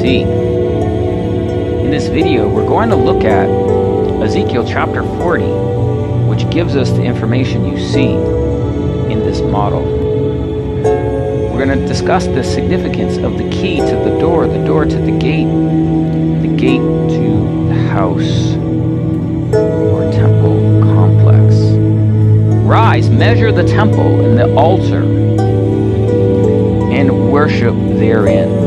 see. In this video, we're going to look at Ezekiel chapter 40, which gives us the information you see in this model. We're going to discuss the significance of the key to the door to the gate to the house or temple complex. Rise, measure the temple and the altar, and worship therein.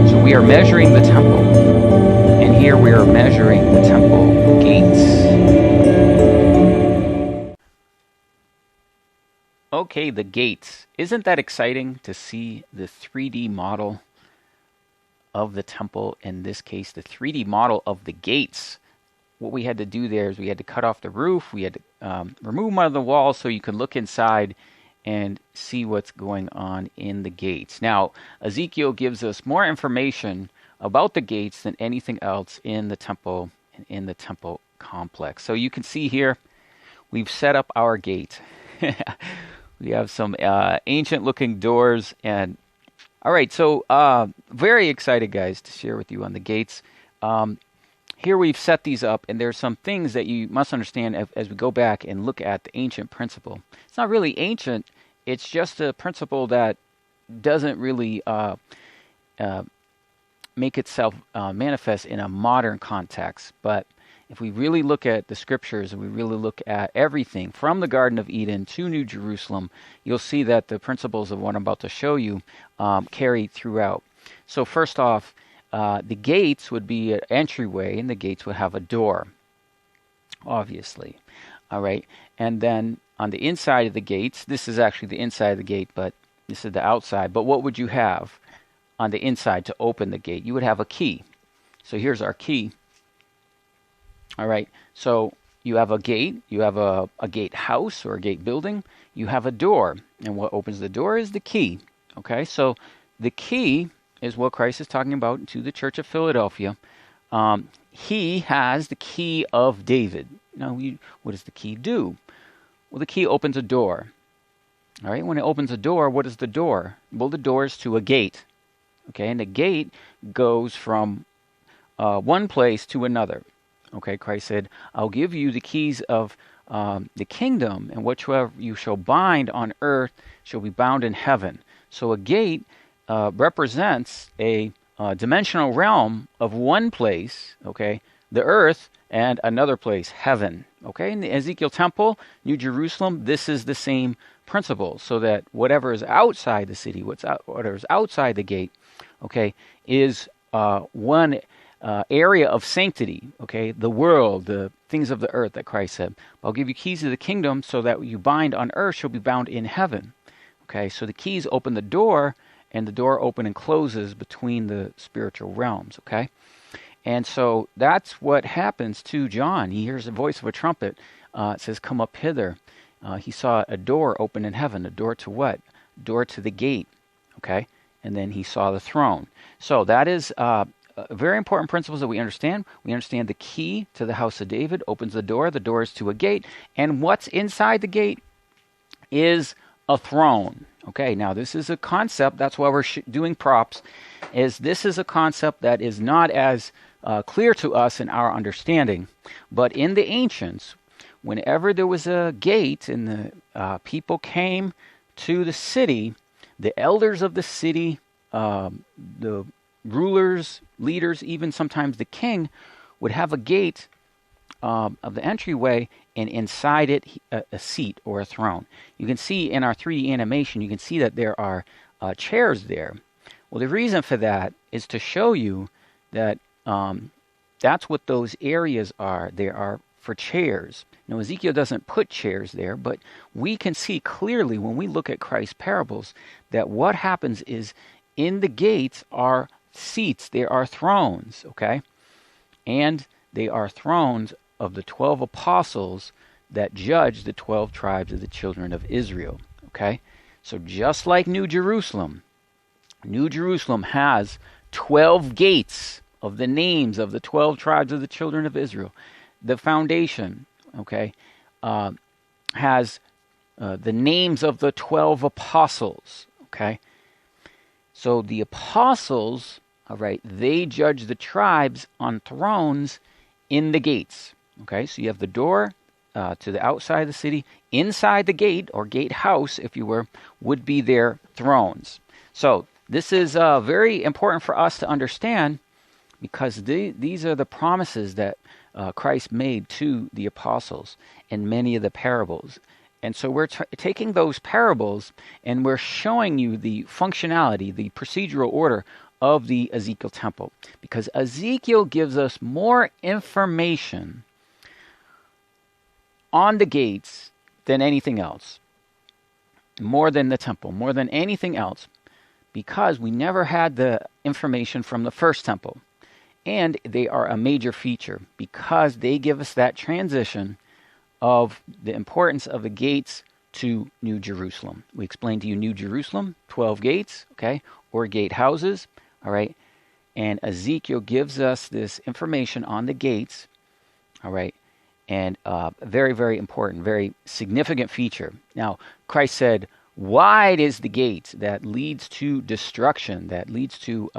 So we are measuring the temple, and here we are measuring the temple gates. Okay, the gates. Isn't that exciting to see the 3D model of the temple? In this case, the 3D model of the gates. What we had to do there is we had to cut off the roof. We had to remove one of the walls so you could look inside and see what's going on in the gates. Now, Ezekiel gives us more information about the gates than anything else in the temple and in the temple complex. So you can see here, we've set up our gate. We have some ancient-looking doors. And all right, so very excited, guys, to share with you on the gates. Here we've set these up, and there's some things that you must understand as we go back and look at the ancient principle. It's not really ancient. It's just a principle that doesn't really make itself manifest in a modern context. But if we really look at the scriptures and we really look at everything from the Garden of Eden to New Jerusalem, you'll see that the principles of what I'm about to show you carry throughout. So first off, the gates would be an entryway, and the gates would have a door, obviously. All right, and then on the inside of the gates, this is actually the inside of the gate, but this is the outside. But what would you have on the inside to open the gate? You would have a key. So here's our key. All right, so you have a gate, you have a gate house or a gate building, you have a door, and what opens the door is the key. Okay, so the key is what Christ is talking about to the church of Philadelphia. He has the key of David. Now, what does the key do? Well, the key opens a door. All right, when it opens a door, what is the door? Well, the door is to a gate. Okay, and the gate goes from one place to another. Okay, Christ said, I'll give you the keys of the kingdom, and whatsoever you shall bind on earth shall be bound in heaven. So a gate represents a dimensional realm of one place, okay, the earth, and another place, heaven. Okay, in the Ezekiel temple, New Jerusalem, this is the same principle, so that whatever is outside the city, whatever is outside the gate, okay, is one area of sanctity, okay, the world, the things of the earth that Christ said. I'll give you keys to the kingdom so that what you bind on earth shall be bound in heaven. Okay, so the keys open the door, and the door opens and closes between the spiritual realms, okay? And so that's what happens to John. He hears the voice of a trumpet. It says, come up hither. He saw a door open in heaven. A door to what? Door to the gate, okay? And then he saw the throne. So that is very important principles that we understand. We understand the key to the house of David opens the door. The door is to a gate. And what's inside the gate is a throne. Okay, now this is a concept. That's why we're doing props. This is a concept that is not as clear to us in our understanding. But in the ancients, whenever there was a gate and the people came to the city, the elders of the city, the rulers, leaders, even sometimes the king, would have a gate of the entryway, and inside it a seat or a throne. You can see in our 3D animation, you can see that there are chairs there. Well, the reason for that is to show you that that's what those areas are. They are for chairs. Now, Ezekiel doesn't put chairs there, but we can see clearly when we look at Christ's parables that what happens is in the gates are seats. There are thrones, okay? And they are thrones of the 12 apostles that judge the 12 tribes of the children of Israel, okay? So just like New Jerusalem has 12 gates of the names of the 12 tribes of the children of Israel. The foundation, okay, has the names of the 12 apostles, okay? So the apostles All right, they judge the tribes on thrones in the gates. Okay, so you have the door to the outside of the city. Inside the gate, or gatehouse, if you were, would be their thrones. So this is very important for us to understand, because these are the promises that Christ made to the apostles in many of the parables. And so we're taking those parables and we're showing you the functionality, the procedural order of the Ezekiel temple, because Ezekiel gives us more information on the gates than anything else, more than the temple, more than anything else, because we never had the information from the first temple. And they are a major feature because they give us that transition of the importance of the gates to New Jerusalem. We explained to you New Jerusalem, 12 gates, okay, or gate houses, all right. And Ezekiel gives us this information on the gates, all right, and very, very important, very significant feature. Now, Christ said, wide is the gate that leads to destruction, that leads to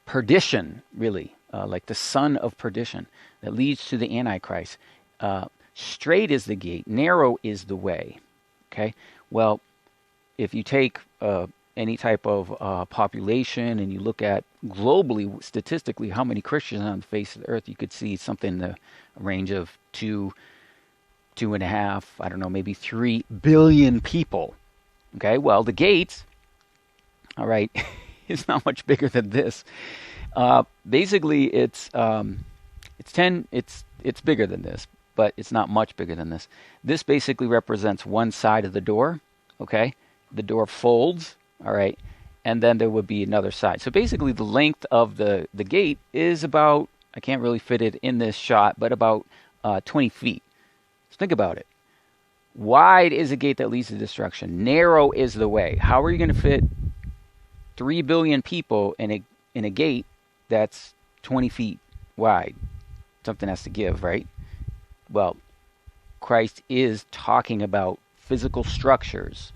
perdition, really, like the son of perdition, that leads to the Antichrist. Straight is the gate, narrow is the way. Okay, well, if you take any type of population and you look at globally, statistically, how many Christians on the face of the earth, you could see something in the range of 2.5, I don't know, maybe 3 billion people. Okay, well, the gate, all right, is not much bigger than this. Basically, it's bigger than this, but it's not much bigger than this. This basically represents one side of the door. Okay, the door folds. All right, and then there would be another side. So basically, the length of the gate is about, I can't really fit it in this shot, but about 20 feet. So think about it. Wide is a gate that leads to destruction. Narrow is the way. How are you going to fit 3 billion people in a gate that's 20 feet wide? Something has to give, right? Well, Christ is talking about physical structures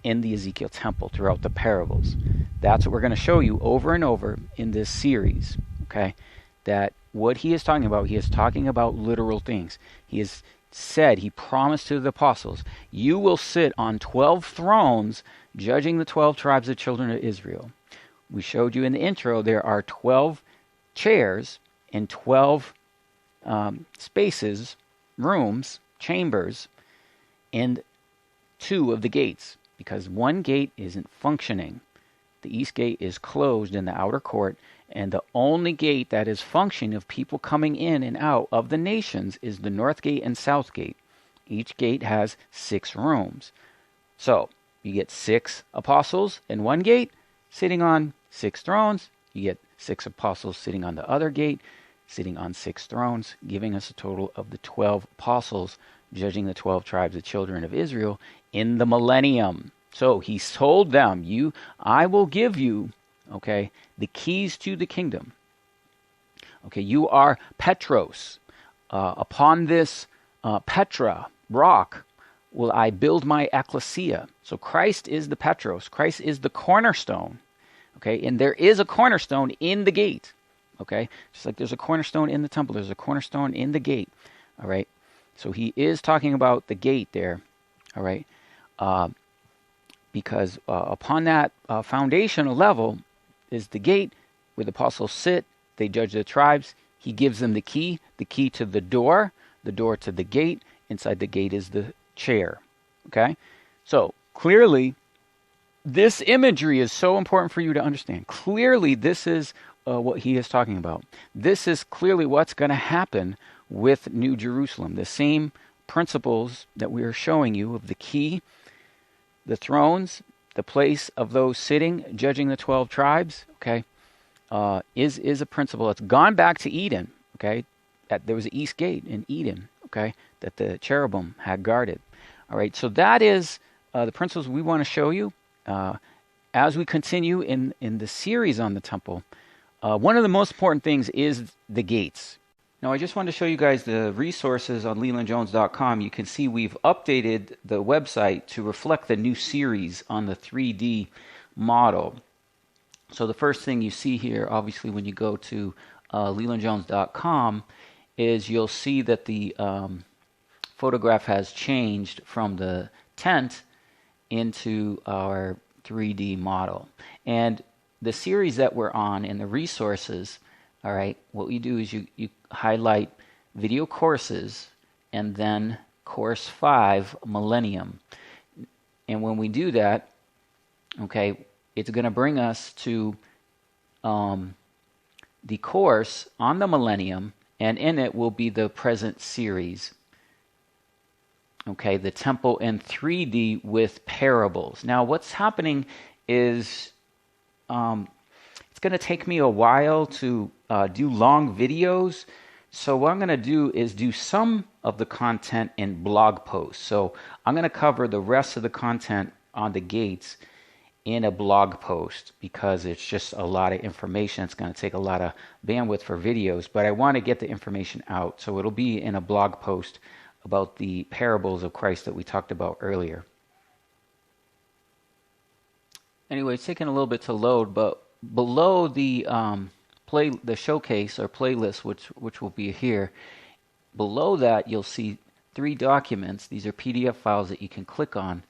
in the Ezekiel temple throughout the parables. That's what we're going to show you over and over in this series, okay? That what he is talking about literal things. He has said, he promised to the apostles, you will sit on 12 thrones judging the 12 tribes of children of Israel. We showed you in the intro there are 12 chairs and 12 spaces, rooms, chambers, and 2 of the gates, because one gate isn't functioning. The east gate is closed in the outer court, and the only gate that is functioning of people coming in and out of the nations is the north gate and south gate. Each gate has 6 rooms. So you get 6 apostles in one gate sitting on 6 thrones. You get 6 apostles sitting on the other gate, sitting on 6 thrones, giving us a total of the 12 apostles judging the 12 tribes of children of Israel in the millennium. So he told them, I will give you, okay, the keys to the kingdom. Okay, you are Petros. Upon this Petra, rock, will I build my ecclesia. So Christ is the Petros. Christ is the cornerstone. Okay, and there is a cornerstone in the gate. Okay, just like there's a cornerstone in the temple, there's a cornerstone in the gate. All right, so he is talking about the gate there. All right, because upon that foundational level is the gate where the apostles sit. They judge the tribes. He gives them the key to the door to the gate. Inside the gate is the chair. Okay, so clearly this imagery is so important for you to understand. Clearly this is what he is talking about. This is clearly what's going to happen with New Jerusalem. The same principles that we are showing you of the key, the thrones, the place of those sitting, judging the 12 tribes, okay, is a principle that's gone back to Eden, okay? There was an east gate in Eden, okay, that the cherubim had guarded. All right, so that is the principles we want to show you as we continue in the series on the temple. One of the most important things is the gates. Now, I just wanted to show you guys the resources on LelandJones.com. You can see we've updated the website to reflect the new series on the 3D model. So the first thing you see here, obviously, when you go to lelandjones.com, is you'll see that the photograph has changed from the tent into our 3D model. And the series that we're on in the resources, all right, what you do is you highlight video courses and then course 5, Millennium. And when we do that, okay, it's going to bring us to the course on the Millennium, and in it will be the present series. Okay, the temple in 3D with parables. Now, what's happening is it's going to take me a while to do long videos. So what I'm going to do is do some of the content in blog posts. So I'm going to cover the rest of the content on the gates in a blog post because it's just a lot of information. It's going to take a lot of bandwidth for videos, but I want to get the information out. So it'll be in a blog post about the parables of Christ that we talked about earlier. Anyway, it's taking a little bit to load, but below the the showcase or playlist, which will be here, below that you'll see 3 documents. These are PDF files that you can click on,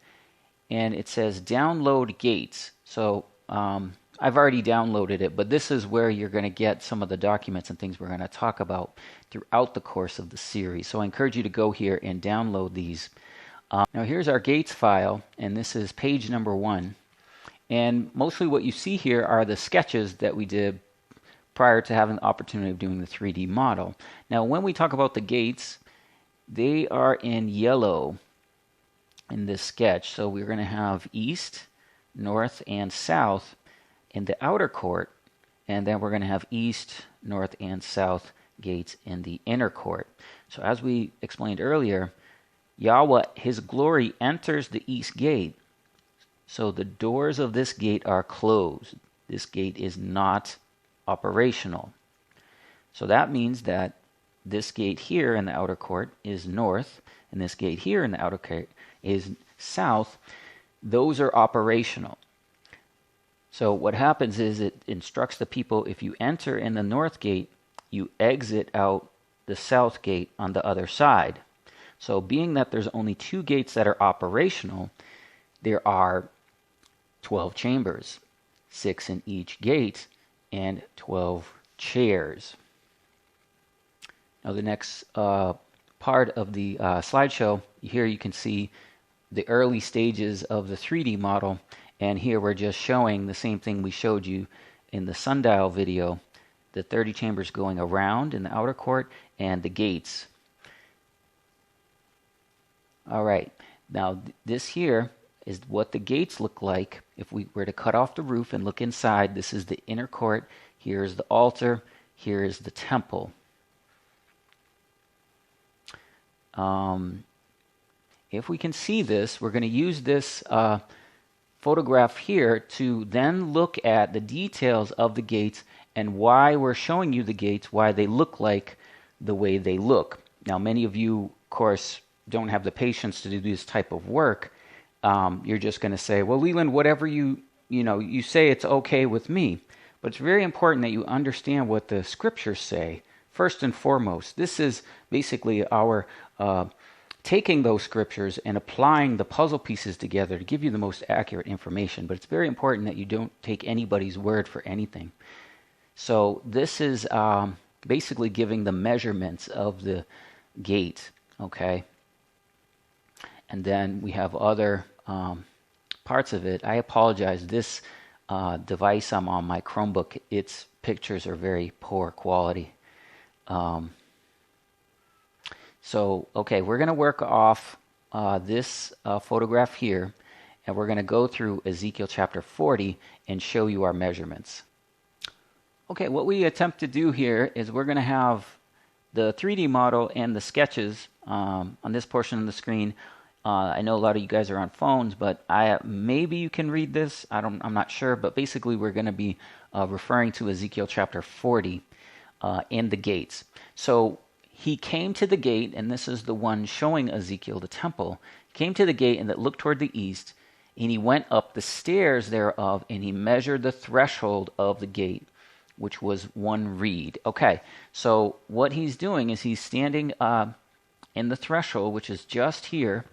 and it says download gates. So I've already downloaded it, but this is where you're going to get some of the documents and things we're going to talk about throughout the course of the series. So I encourage you to go here and download these. Now here's our gates file, and this is page number 1. And mostly what you see here are the sketches that we did prior to having the opportunity of doing the 3D model. Now when we talk about the gates, they are in yellow in this sketch. So we're going to have east, north, and south in the outer court, and then we're going to have east, north, and south gates in the inner court. So as we explained earlier, Yahweh, his glory, enters the east gate. So the doors of this gate are closed. This gate is not operational. So that means that this gate here in the outer court is north, and this gate here in the outer court is south. Those are operational. So what happens is it instructs the people, if you enter in the north gate, you exit out the south gate on the other side. So being that there's only 2 gates that are operational, there are 12 chambers, 6 in each gate, and 12 chairs. Now the next part of the slideshow, here you can see the early stages of the 3D model, and here we're just showing the same thing we showed you in the sundial video, the 30 chambers going around in the outer court and the gates. All right, now this here is what the gates look like. If we were to cut off the roof and look inside, this is the inner court, here is the altar, here is the temple. If we can see this, we're going to use this photograph here to then look at the details of the gates and why we're showing you the gates, why they look like the way they look. Now, many of you, of course, don't have the patience to do this type of work. You're just going to say, well, Leland, whatever you say, it's okay with me. But it's very important that you understand what the scriptures say. First and foremost, this is basically our taking those scriptures and applying the puzzle pieces together to give you the most accurate information. But it's very important that you don't take anybody's word for anything. So this is basically giving the measurements of the gate, okay? And then we have other parts of it. I apologize. This device I'm on, my Chromebook, its pictures are very poor quality. So, okay, we're going to work off this photograph here, and we're going to go through Ezekiel chapter 40 and show you our measurements. Okay, what we attempt to do here is we're going to have the 3D model and the sketches on this portion of the screen. I know a lot of you guys are on phones, but maybe you can read this. I'm not sure, but basically we're going to be referring to Ezekiel chapter 40 in the gates. So he came to the gate, and this is the one showing Ezekiel the temple. He came to the gate and that looked toward the east, And he went up the stairs thereof, and he measured the threshold of the gate, which was 1 reed. Okay, so what he's doing is he's standing in the threshold, which is just here,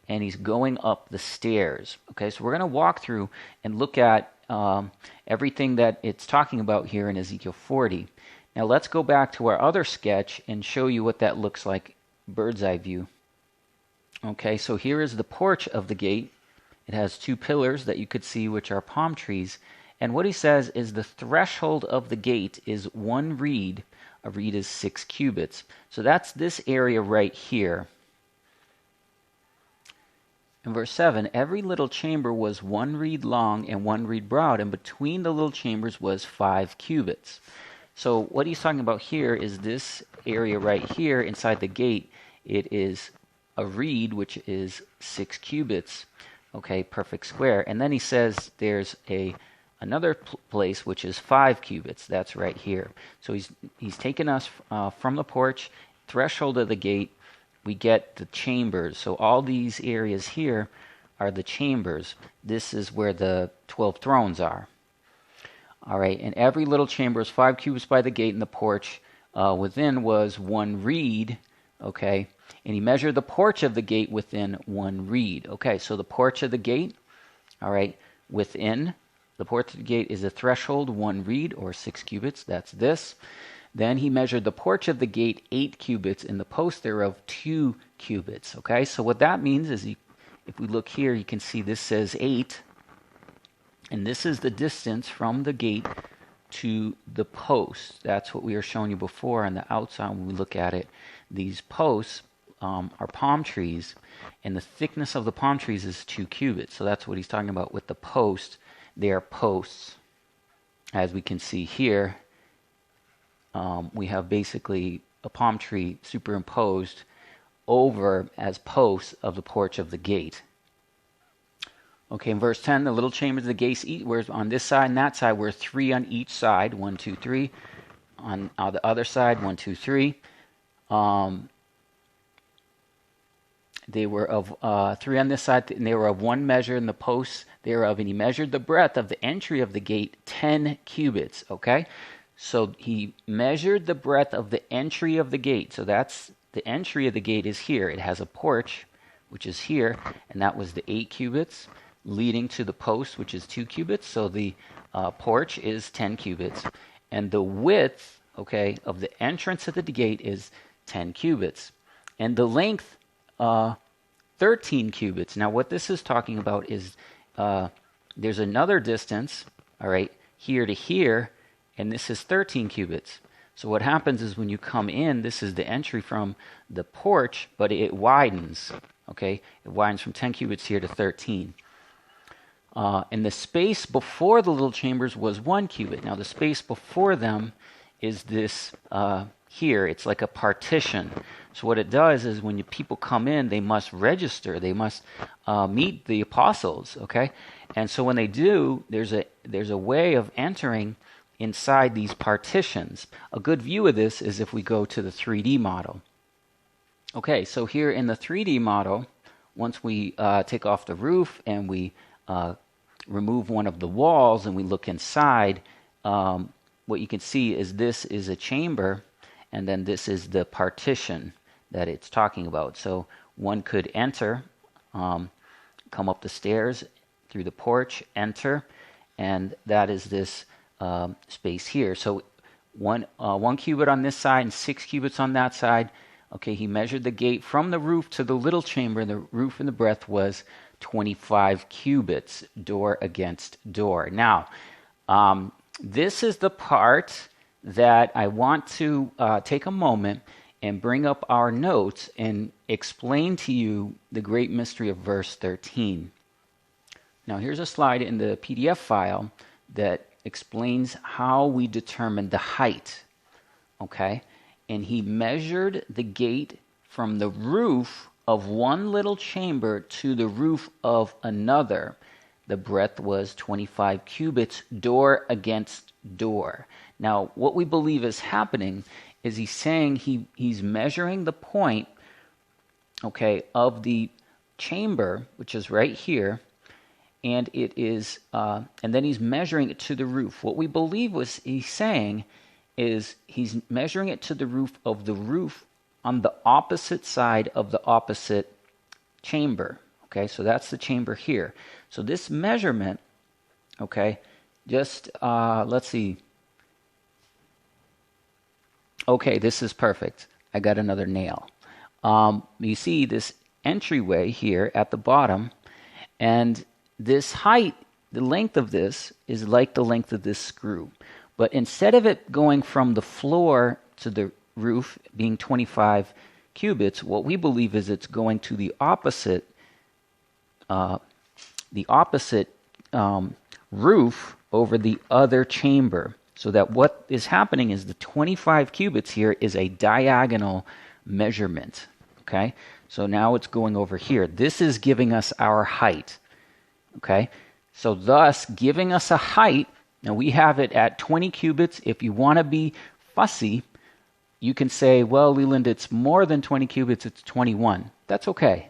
and he's going up the stairs. Okay, so we're going to walk through and look at everything that it's talking about here in Ezekiel 40. Now let's go back to our other sketch and show you what that looks like, bird's eye view. Okay, so here is the porch of the gate. It has 2 pillars that you could see, which are palm trees. And what he says is the threshold of the gate is 1 reed. A reed is 6 cubits. So that's this area right here. In verse 7, every little chamber was 1 reed long and 1 reed broad, and between the little chambers was 5 cubits. So what he's talking about here is this area right here inside the gate. It is a reed, which is 6 cubits. Okay, perfect square. And then he says there's another place which is 5 cubits. That's right here. So he's taken us from the porch, threshold of the gate. We get the chambers. So all these areas here are the chambers. This is where the 12 thrones are. All right, and every little chamber is 5 cubits by the gate, and the porch within was 1 reed. Okay, and he measured the porch of the gate within 1 reed. Okay, so the porch of the gate, all right, within the porch of the gate is a threshold 1 reed or 6 cubits. That's this. Then he measured the porch of the gate 8 cubits, and the post thereof 2 cubits. Okay, so what that means is if we look here, you can see this says 8. And this is the distance from the gate to the post. That's what we were showing you before on the outside when we look at it. These posts are palm trees, and the thickness of the palm trees is 2 cubits. So that's what he's talking about with the post. They are posts. As we can see here, we have basically a palm tree superimposed over as posts of the porch of the gate. Okay, in verse 10, the little chambers of the gates, where on this side and that side were 3 on each side, 1, 2, 3. On the other side, 1, 2, 3. They were of 3 on this side, and they were of 1 measure, and the posts thereof. And he measured the breadth of the entry of the gate 10 cubits. Okay, so he measured the breadth of the entry of the gate. So that's the entry of the gate is here. It has a porch, which is here, and that was the 8 cubits. Leading to the post, which is 2 cubits. So the porch is 10 cubits. And the width, okay, of the entrance of the gate is 10 cubits. And the length, 13 cubits. Now what this is talking about is there's another distance, all right, here to here, and this is 13 cubits. So what happens is when you come in, this is the entry from the porch, but it widens, okay? It widens from 10 cubits here to 13. And the space before the little chambers was 1 cubit. Now the space before them is this here. It's like a partition. So what it does is when people come in, they must register. They must meet the apostles. Okay, and so when they do, there's a way of entering inside these partitions. A good view of this is if we go to the 3D model. Okay, so here in the 3D model, once we take off the roof and we remove one of the walls and we look inside, what you can see is this is a chamber, and then this is the partition that it's talking about. So one could enter, come up the stairs through the porch, enter, and that is this space here. So one cubit on this side and 6 cubits on that side. Okay, he measured the gate from the roof to the little chamber, and the roof and the breadth was 25 cubits, door against door. Now, this is the part that I want to take a moment and bring up our notes and explain to you the great mystery of verse 13. Now, here's a slide in the PDF file that explains how we determine the height. Okay? And he measured the gate from the roof of one little chamber to the roof of another. The breadth was 25 cubits, door against door. Now, what we believe is happening is he's saying he's measuring the point, okay, of the chamber, which is right here, and it is, and then he's measuring it to the roof. What we believe was he's saying is he's measuring it to the roof on the opposite side of the opposite chamber. Okay, so that's the chamber here. So this measurement, okay, just let's see. Okay, this is perfect. I got another nail. You see this entryway here at the bottom, and this height, the length of this is like the length of this screw. But instead of it going from the floor to the roof being 25 cubits, what we believe is it's going to the opposite roof over the other chamber. So that what is happening is the 25 cubits here is a diagonal measurement. Okay, so now it's going over here. This is giving us our height. Okay, so thus giving us a height. Now we have it at 20 cubits. If you want to be fussy, you can say, well, Leland, it's more than 20 cubits, it's 21. That's okay.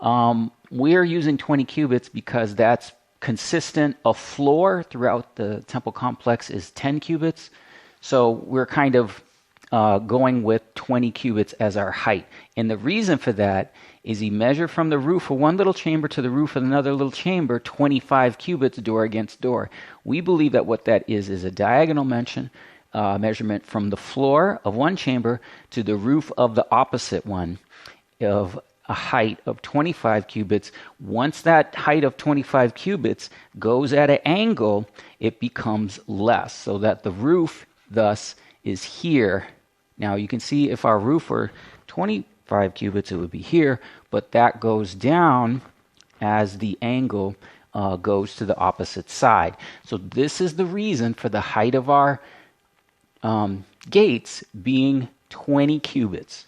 We're using 20 cubits because that's consistent. A floor throughout the temple complex is 10 cubits. So we're kind of going with 20 cubits as our height. And the reason for that is he measured from the roof of one little chamber to the roof of another little chamber 25 cubits door against door. We believe that what that is a diagonal measurement from the floor of one chamber to the roof of the opposite one of a height of 25 cubits. Once that height of 25 cubits goes at an angle, it becomes less, so that the roof thus is here. Now you can see if our roof were 25 cubits, it would be here, but that goes down as the angle goes to the opposite side. So this is the reason for the height of our gates being 20 cubits.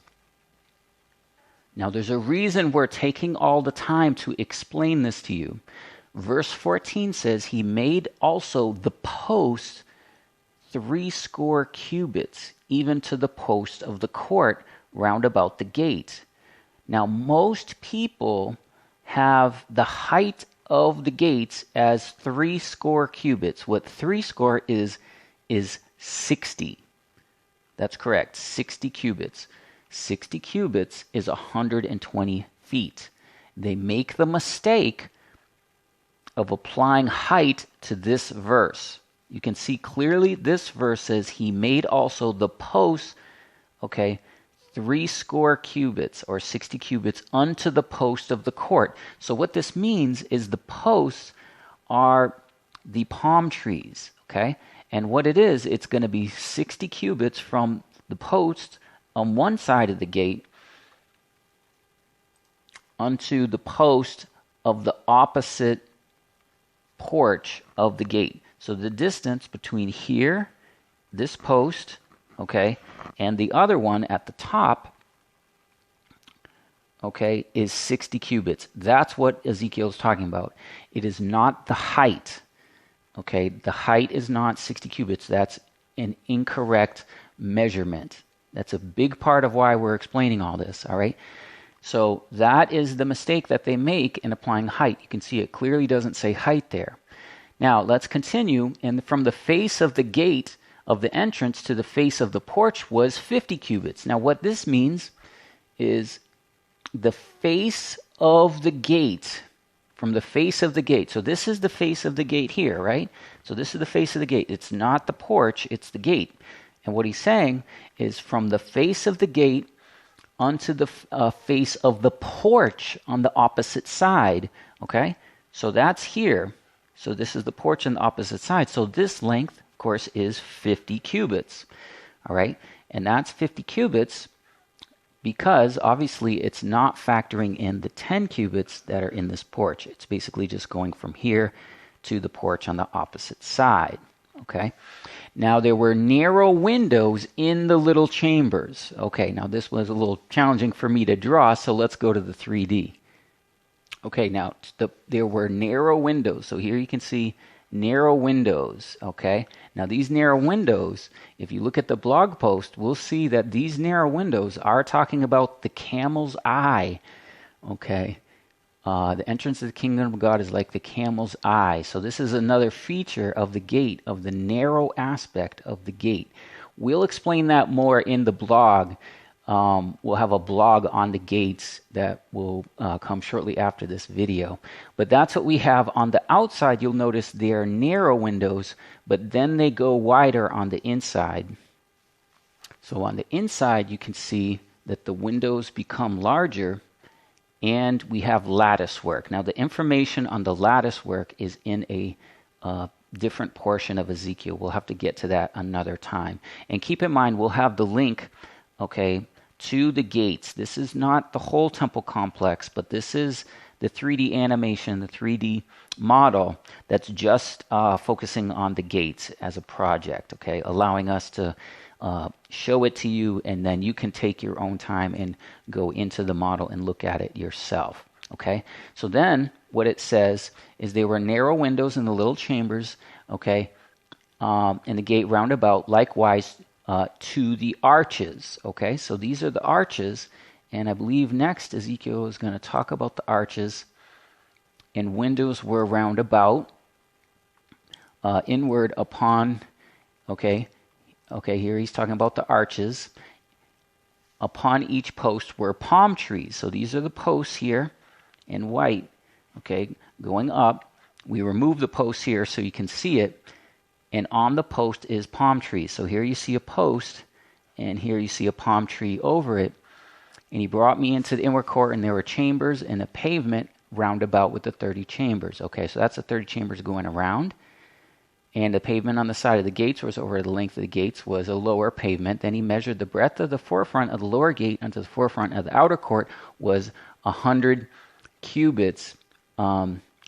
Now there's a reason we're taking all the time to explain this to you. Verse 14 says, he made also the post 80 cubits, even to the post of the court round about the gate. Now most people have the height of the gates as 80 cubits. What 80 is 60. That's correct, 60 cubits. 60 cubits is 120 feet. They make the mistake of applying height to this verse. You can see clearly this verse says he made also the posts, 80 cubits or 60 cubits unto the post of the court. So what this means is the posts are the palm trees, okay? And what it is, it's going to be 60 cubits from the post on one side of the gate unto the post of the opposite porch of the gate. So the distance between here, this post, okay, and the other one at the top, okay, is 60 cubits. That's what Ezekiel is talking about. It is not the height. Okay, the height is not 60 cubits. That's an incorrect measurement. That's a big part of why we're explaining all this, all right? So that is the mistake that they make in applying height. You can see it clearly doesn't say height there. Now, let's continue. And from the face of the gate of the entrance to the face of the porch was 50 cubits. Now, what this means is the face of the gate, from the face of the gate. So this is the face of the gate here, right? So this is the face of the gate. It's not the porch, it's the gate. And what he's saying is from the face of the gate onto the face of the porch on the opposite side, okay? So that's here. So this is the porch on the opposite side. So this length, of course, is 50 cubits, all right? And that's 50 cubits because obviously it's not factoring in the 10 cubits that are in this porch. It's basically just going from here to the porch on the opposite side, okay? Now there were narrow windows in the little chambers. Okay, now this was a little challenging for me to draw, so let's go to the 3D. Okay, now there were narrow windows. So here you can see narrow windows, okay? Now these narrow windows, if you look at the blog post, we'll see that these narrow windows are talking about the camel's eye, okay? The entrance of the kingdom of God is like the camel's eye. So this is another feature of the gate, of the narrow aspect of the gate. We'll explain that more in the blog. We'll have a blog on the gates that will come shortly after this video. But that's what we have on the outside. You'll notice they are narrow windows, but then they go wider on the inside. So on the inside, you can see that the windows become larger, and we have lattice work. Now, the information on the lattice work is in a different portion of Ezekiel. We'll have to get to that another time. And keep in mind, we'll have the link, okay, to the gates. This is not the whole temple complex, but this is the 3D animation, the 3D model that's just focusing on the gates as a project, okay, allowing us to show it to you, and then you can take your own time and go into the model and look at it yourself. Okay, so then what it says is they were narrow windows in the little chambers, okay, in the gate round about, likewise to the arches. Okay, so these are the arches, and I believe next Ezekiel is going to talk about the arches. And windows were round about, inward upon, okay, here he's talking about the arches. Upon each post were palm trees. So these are the posts here in white, okay, going up. We remove the posts here so you can see it. And on the post is palm trees. So here you see a post, and here you see a palm tree over it. And he brought me into the inward court, and there were chambers and a pavement round about with the 30 chambers. Okay, so that's the 30 chambers going around. And the pavement on the side of the gates was over the length of the gates was a lower pavement. Then he measured the breadth of the forefront of the lower gate unto the forefront of the outer court was 100 cubits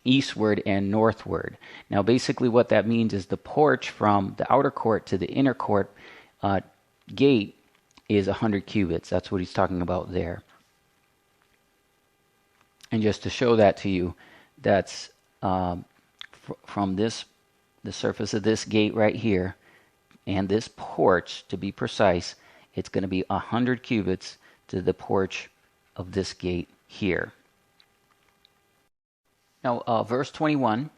eastward and northward. Now basically what that means is the porch from the outer court to the inner court gate is 100 cubits. That's what he's talking about there. And just to show that to you, that's from this, the surface of this gate right here, and this porch, to be precise, it's going to be 100 cubits to the porch of this gate here. Now, verse 21,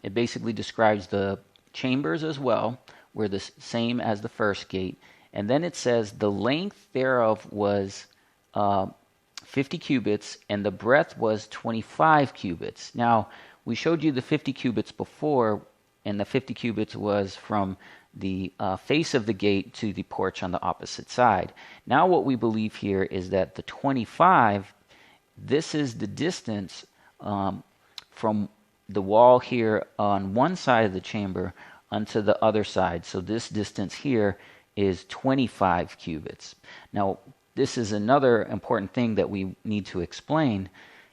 it basically describes the chambers as well, were the same as the first gate. And then it says, the length thereof was 50 cubits, and the breadth was 25 cubits. Now, we showed you the 50 cubits before, and the 50 cubits was from the face of the gate to the porch on the opposite side. Now what we believe here is that the 25, this is the distance from the wall here on one side of the chamber unto the other side. So this distance here is 25 cubits. Now this is another important thing that we need to explain,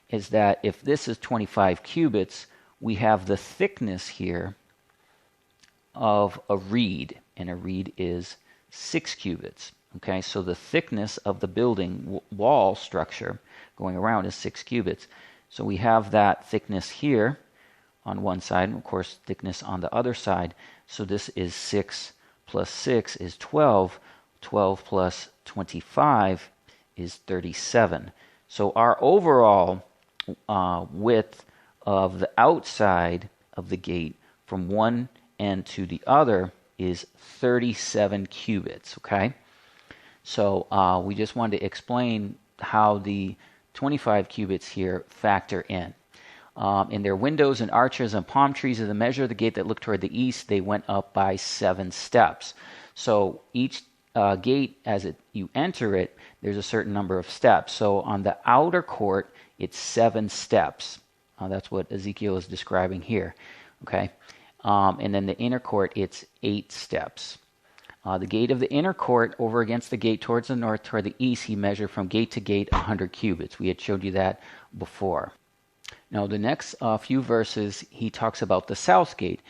is that if this is 25 cubits, we have the thickness here of a reed, and a reed is 6 cubits. Okay, so the thickness of the building wall structure going around is 6 cubits. So we have that thickness here on one side, and of course thickness on the other side. So this is 6 plus 6 is 12. 12 plus 25 is 37. So our overall width of the outside of the gate from one end to the other is 37 cubits, okay? So we just wanted to explain how the 25 cubits here factor in. In their windows and arches and palm trees of the measure of the gate that looked toward the east, they went up by 7 steps. So each gate, as you enter it, there's a certain number of steps. So on the outer court, it's 7 steps. That's what Ezekiel is describing here, okay? And then the inner court, it's 8 steps. The gate of the inner court over against the gate towards the north, toward the east, he measured from gate to gate 100 cubits. We had showed you that before. Now the next few verses, he talks about the south gate.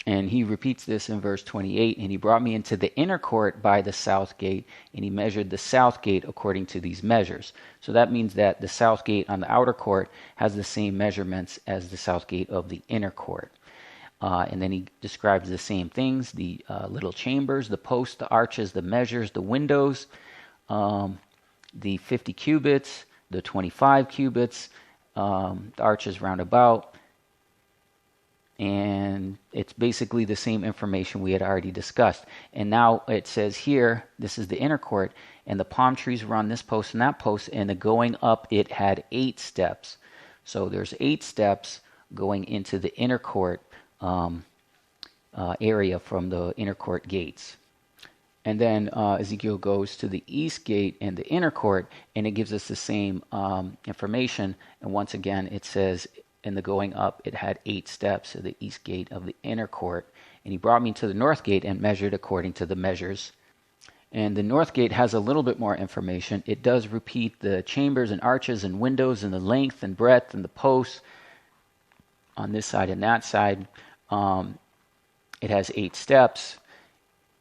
And he repeats this in verse 28. And he brought me into the inner court by the south gate, and he measured the south gate according to these measures. So that means that the south gate on the outer court has the same measurements as the south gate of the inner court. And then he describes the same things, the little chambers, the posts, the arches, the measures, the windows, the 50 cubits, the 25 cubits, the arches round about, and it's basically the same information we had already discussed. And now it says here, this is the inner court, and the palm trees were on this post and that post, and the going up, it had 8 steps. So there's 8 steps going into the inner court area from the inner court gates. And then Ezekiel goes to the east gate and the inner court, and it gives us the same information. And once again, it says, in the going up, it had 8 steps to the east gate of the inner court. And he brought me to the north gate and measured according to the measures. And the north gate has a little bit more information. It does repeat the chambers and arches and windows and the length and breadth and the posts on this side and that side. It has 8 steps.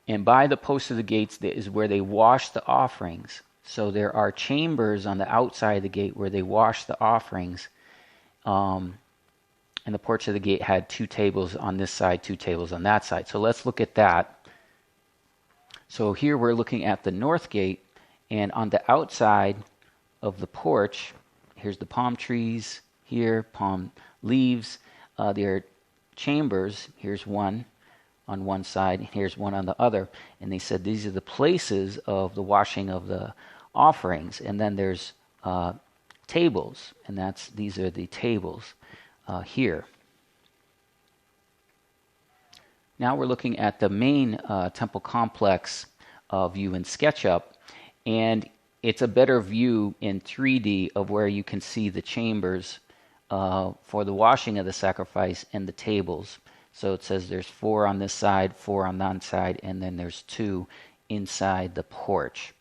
And by the posts of the gates is where they wash the offerings. So there are chambers on the outside of the gate where they wash the offerings. And the porch of the gate had 2 tables on this side, 2 tables on that side. So let's look at that. So here we're looking at the north gate, and on the outside of the porch, here's the palm trees here, palm leaves. There are chambers. Here's one on one side, and here's one on the other. And they said these are the places of the washing of the offerings. And then there's tables, and these are the tables here. Now we're looking at the main temple complex view in SketchUp, and it's a better view in 3D of where you can see the chambers for the washing of the sacrifice and the tables. So it says there's 4 on this side, 4 on that side, and then there's 2 inside the porch.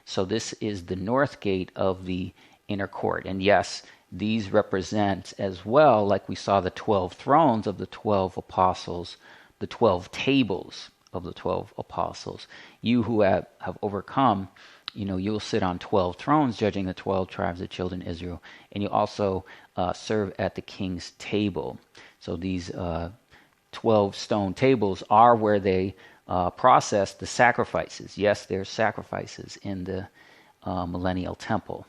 So this is the north gate of the inner court. And yes, these represent as well, like we saw the 12 thrones of the 12 apostles, the 12 tables of the 12 apostles. You who have overcome, you'll sit on 12 thrones judging the 12 tribes of children of Israel. And you also serve at the king's table. So these 12 stone tables are where they process the sacrifices. Yes, there's sacrifices in the millennial temple.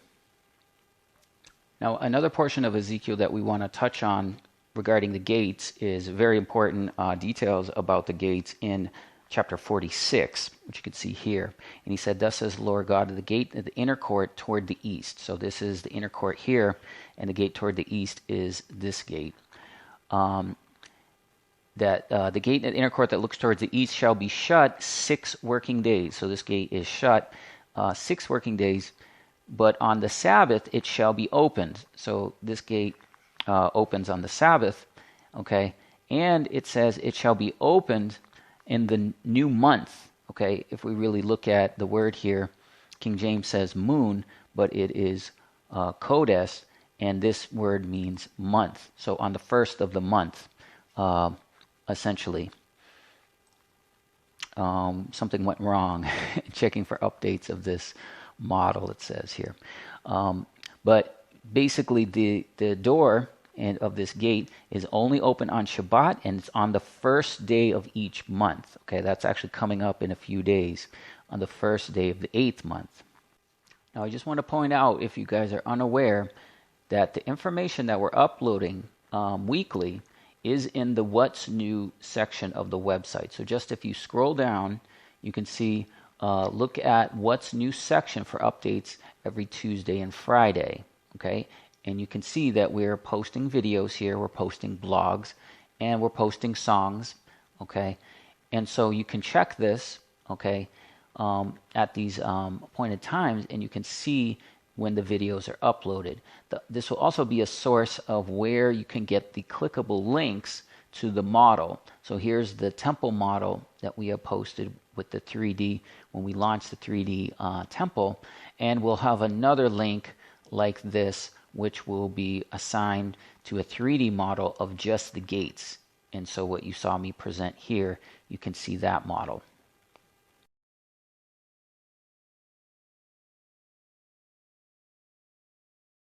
Now, another portion of Ezekiel that we want to touch on regarding the gates is very important details about the gates in chapter 46, which you can see here. And he said, "Thus says the Lord God, of the gate of the inner court toward the east." So this is the inner court here, and the gate toward the east is this gate. The gate in the inner court that looks towards the east shall be shut 6 working days. So this gate is shut 6 working days, but on the Sabbath it shall be opened. So this gate opens on the Sabbath, okay? And it says it shall be opened in the new month, okay? If we really look at the word here, King James says moon, but it is Kodesh, and this word means month. So on the first of the month, essentially. Something went wrong checking for updates of this model, it says here. But basically the door of this gate is only open on Shabbat, and it's on the first day of each month. Okay, that's actually coming up in a few days, on the first day of the 8th month. Now I just want to point out, if you guys are unaware, that the information that we're uploading weekly is in the What's New section of the website. So just if you scroll down, you can see, look at What's New section for updates every Tuesday and Friday, okay? And you can see that we're posting videos here, we're posting blogs, and we're posting songs, okay? And so you can check this, okay, at these appointed times, and you can see when the videos are uploaded. This will also be a source of where you can get the clickable links to the model. So here's the temple model that we have posted with the 3D when we launched the 3D temple, and we'll have another link like this which will be assigned to a 3D model of just the gates. And so what you saw me present here, you can see that model.